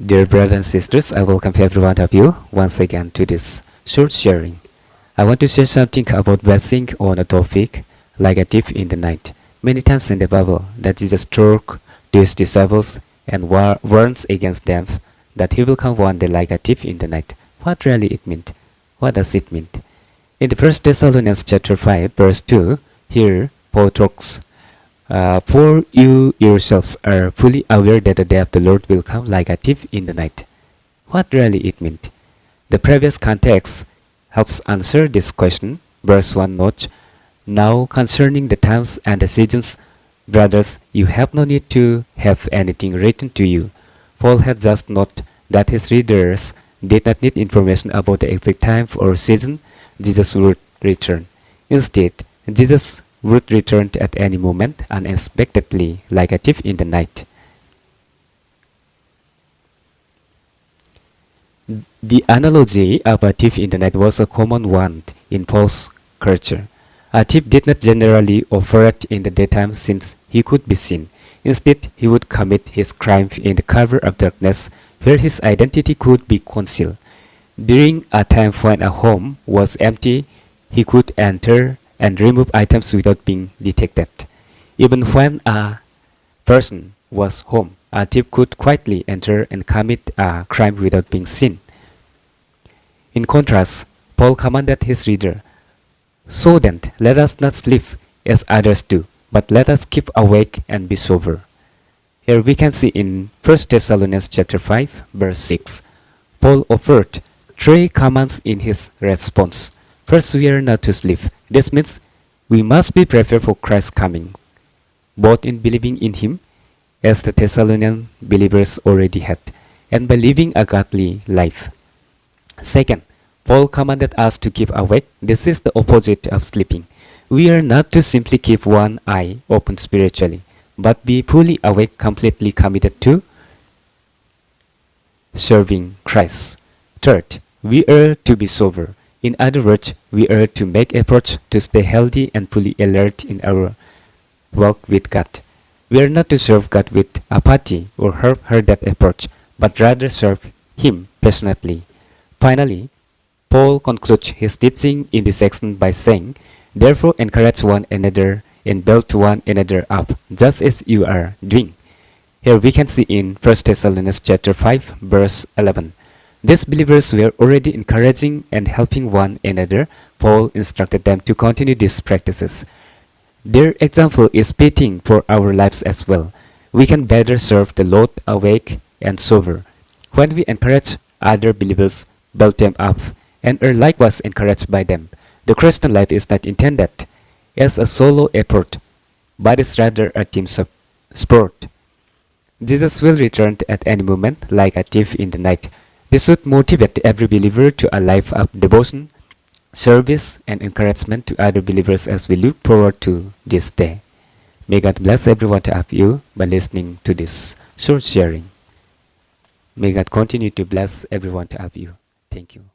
Dear brothers and sisters, I welcome every one of you once again to this short sharing. I want to share something about blessing on a topic like a thief in the night. Many times in the Bible that Jesus struck these disciples and warns against them that he will come one day like a thief in the night. What really it meant? What does it mean? In the 1 Thessalonians chapter 5 verse 2, here Paul talks, for you yourselves are fully aware that the day of the Lord will come like a thief in the night. What really it meant? The previous context helps answer this question. Verse 1 notes, now concerning the times and the seasons, brothers, you have no need to have anything written to you. Paul had just noted that his readers did not need information about the exact time or season Jesus would return. Instead, Jesus would return at any moment unexpectedly like a thief in the night. The analogy of a thief in the night was a common one in Paul's culture. A thief did not generally operate in the daytime since he could be seen. Instead, he would commit his crime in the cover of darkness where his identity could be concealed. During a time when a home was empty, he could enter and remove items without being detected. Even when a person was home, a thief could quietly enter and commit a crime without being seen. In contrast, Paul commanded his reader, so then let us not sleep as others do, but let us keep awake and be sober. Here we can see in 1 Thessalonians chapter 5 verse 6, Paul offered 3 commands in his response. First, we are not to sleep. This means we must be prepared for Christ's coming, both in believing in him, as the Thessalonian believers already had, and by living a godly life. Second, Paul commanded us to keep awake. This is the opposite of sleeping. We are not to simply keep one eye open spiritually, but be fully awake, completely committed to serving Christ. Third, we are to be sober. In other words, we are to make efforts to stay healthy and fully alert in our walk with God. We are not to serve God with apathy or half-hearted approach, but rather serve Him passionately. Finally, Paul concludes his teaching in this section by saying, therefore encourage one another and build one another up, just as you are doing. Here we can see in 1 Thessalonians chapter 5 verse 11. These believers were already encouraging and helping one another. Paul instructed them to continue these practices. Their example is fitting for our lives as well. We can better serve the Lord awake and sober when we encourage other believers, build them up, and are likewise encouraged by them. The Christian life is not intended as a solo effort, but is rather a team sport. Jesus will return at any moment like a thief in the night. This should motivate every believer to a life of devotion, service, and encouragement to other believers as we look forward to this day. May God bless every one of you by listening to this short sharing. May God continue to bless every one of you. Thank you.